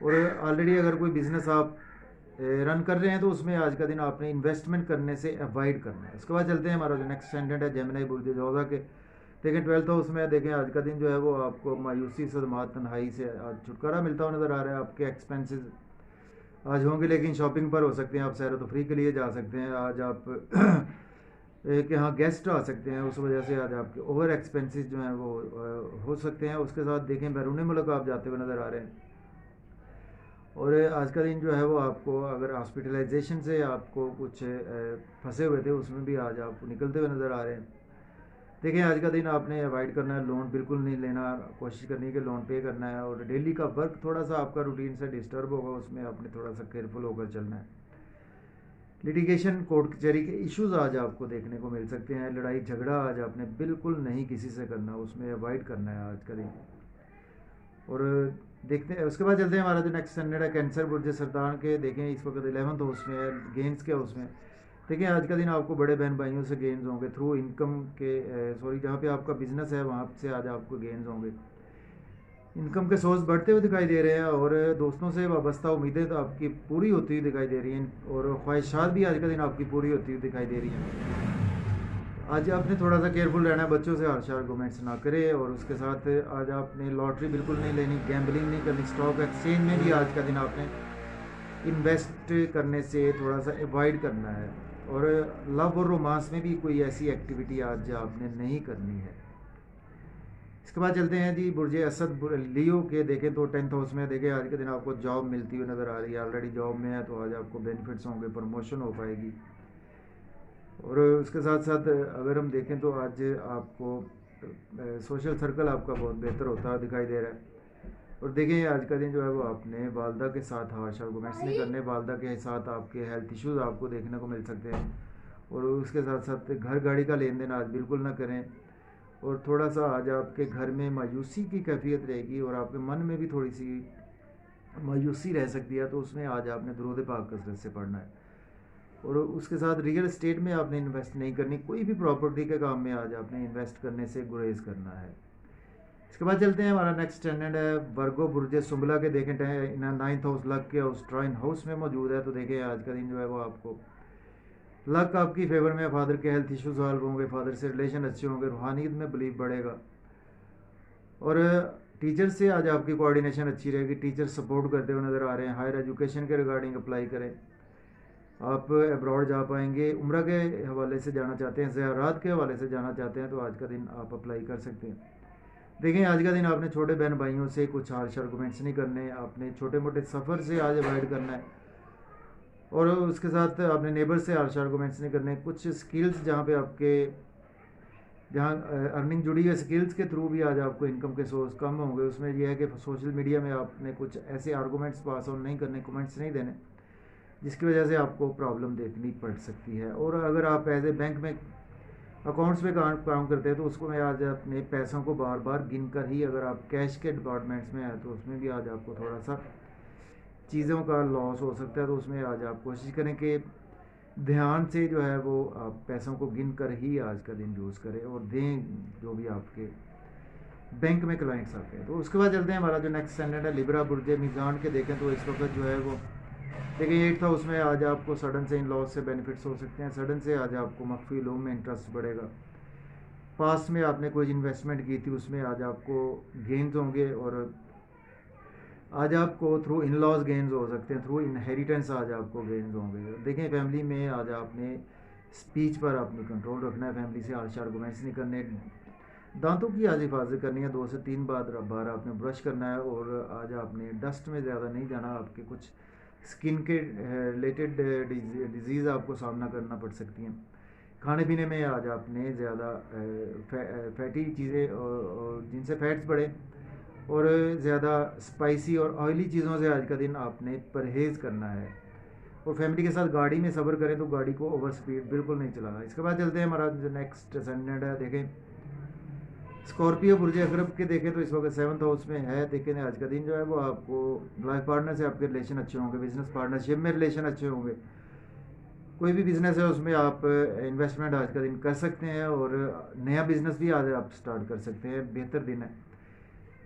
اور آلریڈی اگر کوئی بزنس آپ رن کر رہے ہیں تو اس میں آج کا دن آپ نے انویسٹمنٹ کرنے سے اوائڈ کرنا ہے. اس کے بعد چلتے ہیں ہمارا جو نیکسٹ اسٹینڈرڈ ہے جیمنائی برج جوزا کے. دیکھیں 12th ہاؤس میں دیکھیں آج کا دن جو ہے وہ آپ کو مایوسی صدمات تنہائی سے آج چھٹکارا ملتا ہوا نظر آ رہا ہے. آپ کے ایکسپینسز آج ہوں گے لیکن شاپنگ پر ہو سکتے ہیں, آپ سیر و تفریح کے لیے جا سکتے ہیں, آج آپ کہ ہاں گیسٹ آ سکتے ہیں, اس وجہ سے آج آپ کے اوور ایکسپینسز جو ہیں وہ ہو سکتے ہیں. اس کے ساتھ دیکھیں بیرون ملک آپ جاتے ہوئے نظر آ رہے ہیں. اور آج کا دن جو ہے وہ آپ کو اگر ہاسپٹلائزیشن سے آپ کو کچھ پھنسے ہوئے تھے اس میں بھی آج آپ نکلتے ہوئے نظر آ رہے ہیں. دیکھیں آج کا دن آپ نے اوائڈ کرنا ہے, لون بالکل نہیں لینا, کوشش کرنی ہے کہ لون پے کرنا ہے. اور ڈیلی کا ورک تھوڑا سا آپ کا روٹین سے ڈسٹرب ہوگا, اس میں آپ نے تھوڑا سا کیئرفل ہو کر چلنا ہے. لیٹیگیشن کورٹ کچہری کے ایشوز آج آپ کو دیکھنے کو مل سکتے ہیں. لڑائی جھگڑا آج آپ نے بالکل نہیں کسی سے کرنا, اس میں اوائڈ کرنا ہے آج کا دن. اور دیکھتے ہیں اس کے بعد چلتے ہیں ہمارا جو نیکسٹ اسٹینڈرڈ ہے کینسر برج سرطان کے. دیکھیں اس وقت 11th ہاؤس میں ہے, گینز کے ہاؤس میں. دیکھیں آج کا دن آپ کو بڑے بہن بھائیوں سے گینز ہوں گے تھرو انکم کے جہاں پہ آپ کا بزنس ہے وہاں سے آج آپ کو گینز ہوں گے. انکم کے سورس بڑھتے ہوئے دکھائی دے رہے ہیں اور دوستوں سے وابستہ امیدیں تو آپ کی پوری ہوتی ہوئی دکھائی دے رہی ہیں, اور خواہشات بھی آج کا دن آپ کی پوری ہوتی ہوئی دکھائی دے رہی ہیں. آج آپ نے تھوڑا سا کیئرفل رہنا ہے, بچوں سے ہارش آرگومنٹس نہ کرے. اور اس کے ساتھ آج آپ نے لاٹری بالکل نہیں لینی, گیمبلنگ نہیں کرنی. اسٹاک ایکسچینج میں بھی آج کا دن آپ نے انویسٹ کرنے سے تھوڑا سا اوائڈ کرنا ہے. اور لو اور رومانس میں بھی کوئی ایسی ایکٹیویٹی آج آپ نے نہیں کرنی ہے. اس کے بعد چلتے ہیں جی برج اسد لیو کے. دیکھیں تو 10th ہاؤس میں دیکھیں آج کے دن آپ کو جاب ملتی ہوئی نظر آ رہی ہے. آلریڈی جاب میں ہے تو آج آپ کو بینیفٹس ہوں گے, پروموشن ہو پائے گی. اور اس کے ساتھ ساتھ اگر ہم دیکھیں تو آج آپ کو سوشل سرکل آپ کا بہت بہتر ہوتا دکھائی دے رہا ہے. اور دیکھیں آج کا دن جو ہے وہ آپ نے والدہ کے ساتھ ہارش آرگومنٹس نہیں کرنے. والدہ کے ساتھ آپ کے ہیلتھ ایشوز آپ کو دیکھنے کو مل سکتے ہیں. اور اس کے ساتھ ساتھ گھر گاڑی کا لین دین آج بالکل نہ کریں. اور تھوڑا سا آج آپ کے گھر میں مایوسی کی کیفیت رہے گی اور آپ کے من میں بھی تھوڑی سی مایوسی رہ سکتی ہے, تو اس میں آج آپ نے درود پاک کثرت سے پڑھنا ہے. اور اس کے ساتھ ریئل اسٹیٹ میں آپ نے انویسٹ نہیں کرنی, کوئی بھی پراپرٹی کے کام میں آج آپ نے انویسٹ کرنے سے گریز کرنا ہے. اس کے بعد چلتے ہیں ہمارا نیکسٹ اسٹینڈرڈ ہے ورگو برج سنبلا کے. دیکھیں 9th ہاؤس لگ کے ٹرائن ہاؤس میں موجود ہے, تو دیکھیں آج کا دن جو ہے وہ آپ کو لک آپ کی فیور میں. فادر کے ہیلتھ ایشو سالو ہوں گے, فادر سے ریلیشن اچھے ہوں گے, روحانیت میں بلیف بڑھے گا. اور ٹیچر سے آج آپ کی کوآرڈینیشن اچھی رہے گی, ٹیچر سپورٹ کرتے ہوئے نظر آ رہے ہیں. ہائر ایجوکیشن کے ریگارڈنگ اپلائی کریں, آپ ابراڈ جا پائیں گے. عمرہ کے حوالے سے جانا چاہتے ہیں, زیارات کے حوالے سے جانا چاہتے ہیں, تو آج کا دن آپ اپلائی کر سکتے ہیں. دیکھیں آج کا دن آپ نے چھوٹے بہن بھائیوں سے کچھ ہارش آرگومنٹس نہیں کرنے, آپ نے چھوٹے موٹے سفر سے آج اوائڈ کرنا ہے. اور اس کے ساتھ آپ نے نیبر سے ہارش آرگومنٹس نہیں کرنے. کچھ سکلز جہاں پہ آپ کے جہاں ارننگ جڑی ہے سکلز کے تھرو بھی آج آپ کو انکم کے سورس کم ہوں گے. اس میں یہ ہے کہ سوشل میڈیا میں آپ نے کچھ ایسے آرگومنٹس پاس آن نہیں کرنے, کمنٹس نہیں دینے, جس کی وجہ سے آپ کو پرابلم دیکھنی پڑ سکتی ہے. اور اگر آپ ایز اے بینک میں اکاؤنٹس میں کام کرتے ہیں تو اس کو میں آج اپنے پیسوں کو بار بار گن کر ہی, اگر آپ کیش کے ڈپارٹمنٹس میں ہیں تو اس میں بھی آج آپ کو تھوڑا سا چیزوں کا لاس ہو سکتا ہے. تو اس میں آج آپ کوشش کریں کہ دھیان سے جو ہے وہ آپ پیسوں کو گن کر ہی آج کا دن یوز کریں اور دیں جو بھی آپ کے بینک میں کلائنٹس آتے ہیں. تو اس کے بعد چلتے ہیں ہمارا جو نیکسٹ اسٹینڈرڈ ہے لیبرا برج میزان کے. دیکھیں تو اس وقت جو ہے وہ دیکھیں 8th ہاؤس میں آج آپ کو سڈن سے ان لاس سے بینیفٹس ہو سکتے ہیں. سڈن سے آج آپ کو مخفی علوم میں انٹرسٹ بڑھے گا. پاس میں آپ نے کوئی انویسٹمنٹ کی تھی اس میں آج آپ کو گینز ہوں گے, اور آج آپ کو تھرو ان لاز گینز ہو سکتے ہیں, تھرو انہیریٹنس آج آپ کو گینز ہوں گے. دیکھیں فیملی میں آج آپ نے اسپیچ پر اپنی کنٹرول رکھنا ہے, فیملی سے ہارش آرگومنٹس نہیں کرنے. دانتوں کی آج حفاظت کرنی ہے, 2 سے 3 بار آپ نے برش کرنا ہے. اور آج آپ نے ڈسٹ میں زیادہ نہیں جانا, آپ کے کچھ اسکن کے ریلیٹڈ ڈیزیز آپ کو سامنا کرنا پڑ سکتی ہیں. کھانے پینے میں آج آپ نے زیادہ فیٹی چیزیں جن سے فیٹس بڑھے اور زیادہ اسپائسی اور آئلی چیزوں سے آج کا دن آپ نے پرہیز کرنا ہے. اور فیملی کے ساتھ گاڑی میں سفر کریں تو گاڑی کو اوور سپیڈ بالکل نہیں چلانا. اس کے بعد چلتے ہیں ہمارا جو نیکسٹ اسٹینڈرڈ ہے. دیکھیں اسکارپیو برج اقرب کے. دیکھیں تو اس وقت 7th ہاؤس میں ہے. دیکھیں آج کا دن جو ہے وہ آپ کو لائف پارٹنر سے آپ کے ریلیشن اچھے ہوں گے, بزنس پارٹنرشپ میں ریلیشن اچھے ہوں گے. کوئی بھی بزنس ہے اس میں آپ انویسٹمنٹ آج کا دن کر سکتے ہیں, اور نیا بزنس بھی آج آپ سٹارٹ کر سکتے ہیں. بہتر دن ہے.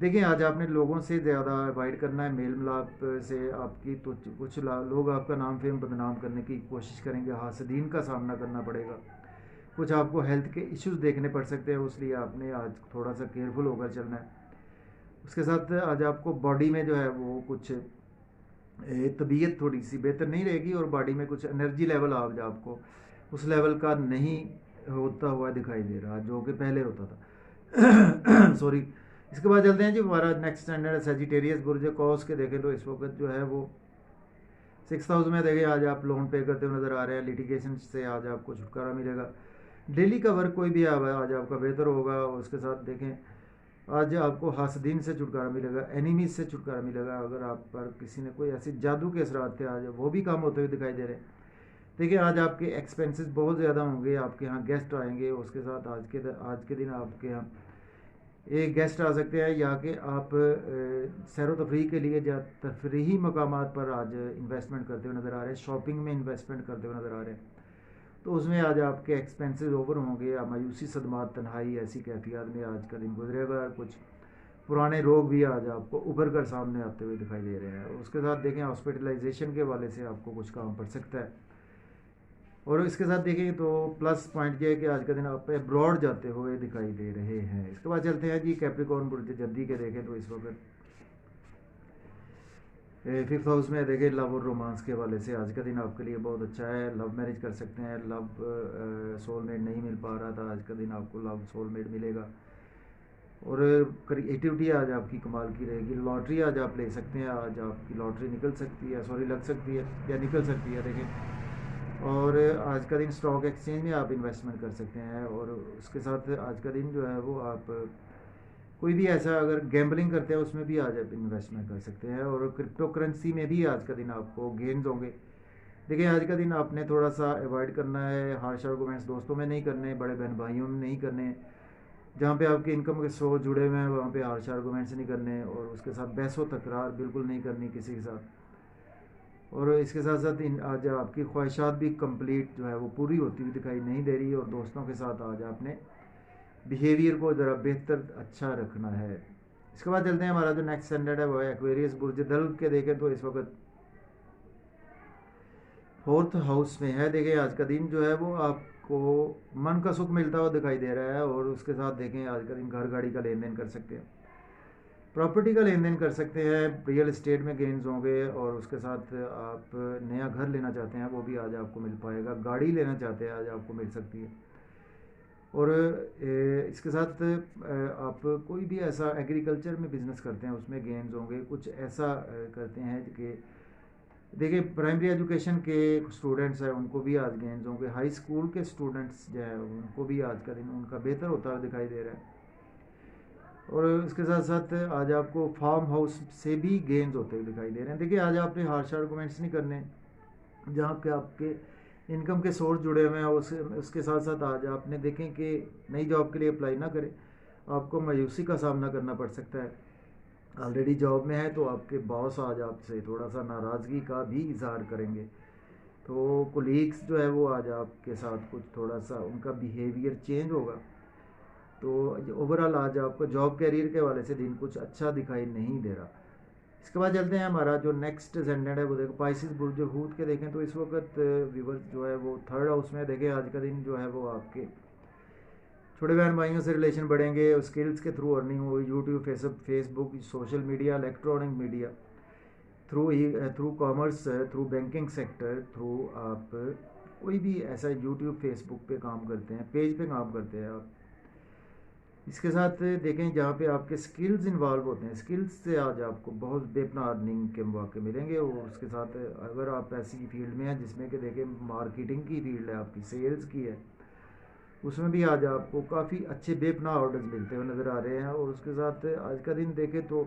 دیکھیں آج آپ نے لوگوں سے زیادہ اوائڈ کرنا ہے, میل ملاپ سے آپ کی تو کچھ لوگ آپ کا نام فیم بدنام کرنے کی کوشش کریں گے, حاسدین کا سامنا کرنا پڑے گا, کچھ آپ کو ہیلتھ کے ایشوز دیکھنے پڑ سکتے ہیں, اس لیے آپ نے آج تھوڑا سا کیئرفل ہو کر چلنا ہے. اس کے ساتھ آج آپ کو باڈی میں جو ہے وہ کچھ طبیعت تھوڑی سی بہتر نہیں رہے گی, اور باڈی میں کچھ انرجی لیول آپ کو اس لیول کا نہیں ہوتا ہوا دکھائی دے رہا جو کہ پہلے ہوتا تھا. سوری. اس کے بعد چلتے ہیں جی, ہمارا نیکسٹ اسٹینڈرڈ ہے سیجیٹیریس برج کوس کے. دیکھیں تو اس وقت جو ہے وہ 6000 میں دیکھیں آج آپ لون پے کرتے ہوئے نظر آ رہے ہیں, لیٹیگیشن سے آج آپ کو چھٹکارا ملے گا, ڈیلی کا ورک کوئی بھی آج آپ کا بہتر ہوگا. اور اس کے ساتھ دیکھیں آج آپ کو حاسدین سے چھٹکارا ملے گا, اینیمیز سے چھٹکارا ملے گا, اگر آپ پر کسی نے کوئی ایسی جادو کے اثرات تھے آج وہ بھی کام ہوتے ہوئے دکھائی دے رہے ہیں. دیکھیں آج آپ کے ایکسپینسز بہت زیادہ ہوں گے, آپ کے یہاں گیسٹ آئیں گے, اس کے ساتھ آج کے دن آپ کے یہاں ایک گیسٹ آ سکتے ہیں, یا کہ آپ سیر و تفریح کے لیے تفریحی مقامات پر آج انویسٹمنٹ کرتے ہوئے نظر آ رہے ہیں, شاپنگ میں انویسٹمنٹ کرتے ہوئے نظر آ رہے ہیں, تو اس میں آج آپ کے ایکسپینسز اوور ہوں گے. مایوسی, صدمات, تنہائی ایسی کیفیات میں آج کا دن گزرے گا, کچھ پرانے روگ بھی آج آپ کو ابھر کر سامنے آتے ہوئے دکھائی دے رہے ہیں. اس کے ساتھ دیکھیں ہاسپٹلائزیشن کے حوالے سے آپ کو کچھ کام پڑ سکتا ہے. اور اس کے ساتھ دیکھیں تو پلس پوائنٹ یہ ہے کہ آج کا دن آپ ابراڈ جاتے ہوئے دکھائی دے رہے ہیں. اس کے بعد چلتے ہیں جی کیپریکارن برج جدی کے. دیکھیں تو اس وقت 5th ہاؤس میں دیکھیں لو اور رومانس کے حوالے سے آج کا دن آپ کے لیے بہت اچھا ہے. لو میرج کر سکتے ہیں, لو سول میٹ نہیں مل پا رہا تھا, آج کا دن آپ کو لو سول میٹ ملے گا. اور کریٹیوٹی آج آپ کی کمال کی رہے گی. لاٹری آج آپ لے سکتے ہیں, آج آپ کی لاٹری نکل سکتی ہے, لگ سکتی ہے یا نکل سکتی ہے. دیکھیں اور آج کا دن اسٹاک ایکسچینج میں آپ انویسٹمنٹ کر سکتے ہیں. اور اس کے ساتھ آج کا دن جو ہے وہ آپ کوئی بھی ایسا اگر گیمبلنگ کرتے ہیں اس میں بھی آج آپ انویسٹمنٹ کر سکتے ہیں. اور کرپٹو کرنسی میں بھی آج کا دن آپ کو گینز ہوں گے. دیکھیں آج کا دن آپ نے تھوڑا سا اوائڈ کرنا ہے, ہارش آرگومنٹس دوستوں میں نہیں کرنے, بڑے بہن بھائیوں میں نہیں کرنے, جہاں پہ آپ کے انکم کے سورس جڑے ہوئے ہیں وہاں پہ ہارش آرگومنٹس نہیں کرنے. اور اس کے ساتھ بحث و تکرار بالکل نہیں کرنی کسی کے ساتھ. اور اس کے ساتھ ساتھ آج آپ کی خواہشات بھی کمپلیٹ جو ہے وہ پوری ہوتی ہوئی دکھائی نہیں دے رہی. اور دوستوں کے ساتھ آج آپ نے بیہیویئر کو ذرا بہتر اچھا رکھنا ہے. اس کے بعد چلتے ہیں ہمارا جو نیکسٹ اسٹینڈرڈ ہے وہ ہے ایکویریس برج دلو کے. دیکھیں تو اس وقت 4th ہاؤس میں ہے. دیکھیں آج کا دن جو ہے وہ آپ کو من کا سکھ ملتا ہوا دکھائی دے رہا ہے. اور اس کے ساتھ دیکھیں آج کا دن گھر گاڑی کا لین دین کر سکتے ہیں, پراپرٹی کا لین دین کر سکتے ہیں, ریئل اسٹیٹ میں گینز ہوں گے. اور اس کے ساتھ آپ نیا گھر لینا چاہتے ہیں وہ بھی آج آپ کو مل پائے گا, گاڑی لینا چاہتے ہیں آج آپ کو مل سکتی ہے. اور اس کے ساتھ آپ کوئی بھی ایسا ایگریکلچر میں بزنس کرتے ہیں اس میں گینز ہوں گے. کچھ ایسا کرتے ہیں کہ دیکھیں پرائمری ایجوکیشن کے اسٹوڈنٹس ہیں ان کو بھی آج گینز ہوں گے, ہائی اسکول کے اسٹوڈنٹس جو ہیں ان کو بھی آج کا دن ان کا بہتر ہوتا ہوا دکھائی دے رہا ہے. اور اس کے ساتھ ساتھ آج آپ کو فارم ہاؤس سے بھی گینز ہوتے ہوئے دکھائی دے رہے ہیں. دیکھیں آج آپ نے ہارش آرگومنٹس نہیں کرنے, جہاں کہ آپ کے انکم کے سورس جڑے ہوئے ہیں. اس کے ساتھ ساتھ آج آپ نے دیکھیں کہ نئی جاب کے لیے اپلائی نہ کریں, آپ کو مایوسی کا سامنا کرنا پڑ سکتا ہے. آلریڈی جاب میں ہے تو آپ کے باس آج آپ سے تھوڑا سا ناراضگی کا بھی اظہار کریں گے. تو کولیگس جو ہے وہ آج آپ کے ساتھ کچھ تھوڑا سا ان کا بیہیویئر چینج ہوگا. تو اوور آل آج آپ کو جاب کیریئر کے حوالے سے دن کچھ اچھا دکھائی نہیں دے رہا. اس کے بعد چلتے ہیں ہمارا جو نیکسٹ اسٹینڈرڈ ہے وہ دیکھو پائسز برج ہوت کے. دیکھیں تو اس وقت ویورز جو ہے وہ 3rd ہاؤس میں. دیکھیں آج کا دن جو ہے وہ آپ کے چھوٹے بہن بھائیوں سے ریلیشن بڑھیں گے, اسکلز کے تھرو ارننگ ہوگی, YouTube, Facebook, social media, electronic media, through commerce, through banking sector, through آپ کوئی بھی ایسا یوٹیوب, فیس بک پہ کام کرتے ہیں, پیج پہ کام کرتے ہیں آپ. اس کے ساتھ دیکھیں جہاں پہ آپ کے سکلز انوالو ہوتے ہیں, سکلز سے آج آپ کو بہت بے پناہ ارننگ کے مواقع ملیں گے. اور اس کے ساتھ اگر آپ ایسی فیلڈ میں ہیں جس میں کہ دیکھیں مارکیٹنگ کی فیلڈ ہے آپ کی, سیلز کی ہے, اس میں بھی آج آپ کو کافی اچھے بے پناہ آرڈرز ملتے ہوئے نظر آ رہے ہیں. اور اس کے ساتھ آج کا دن دیکھیں تو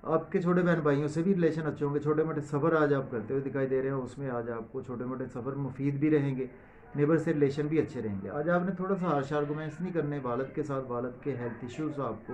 آپ کے چھوٹے بہن بھائیوں سے بھی ریلیشن اچھے ہوں گے. چھوٹے موٹے سفر آج آپ کرتے ہوئے دکھائی دے رہے ہیں, اس میں آج آپ کو چھوٹے موٹے سفر مفید بھی رہیں گے. نیبر سے ریلیشن بھی اچھے رہیں گے. آج آپ نے تھوڑا سا ہارش آرگومنٹس نہیں کرنے والد کے ساتھ, والد کے ہیلتھ ایشوز آپ کو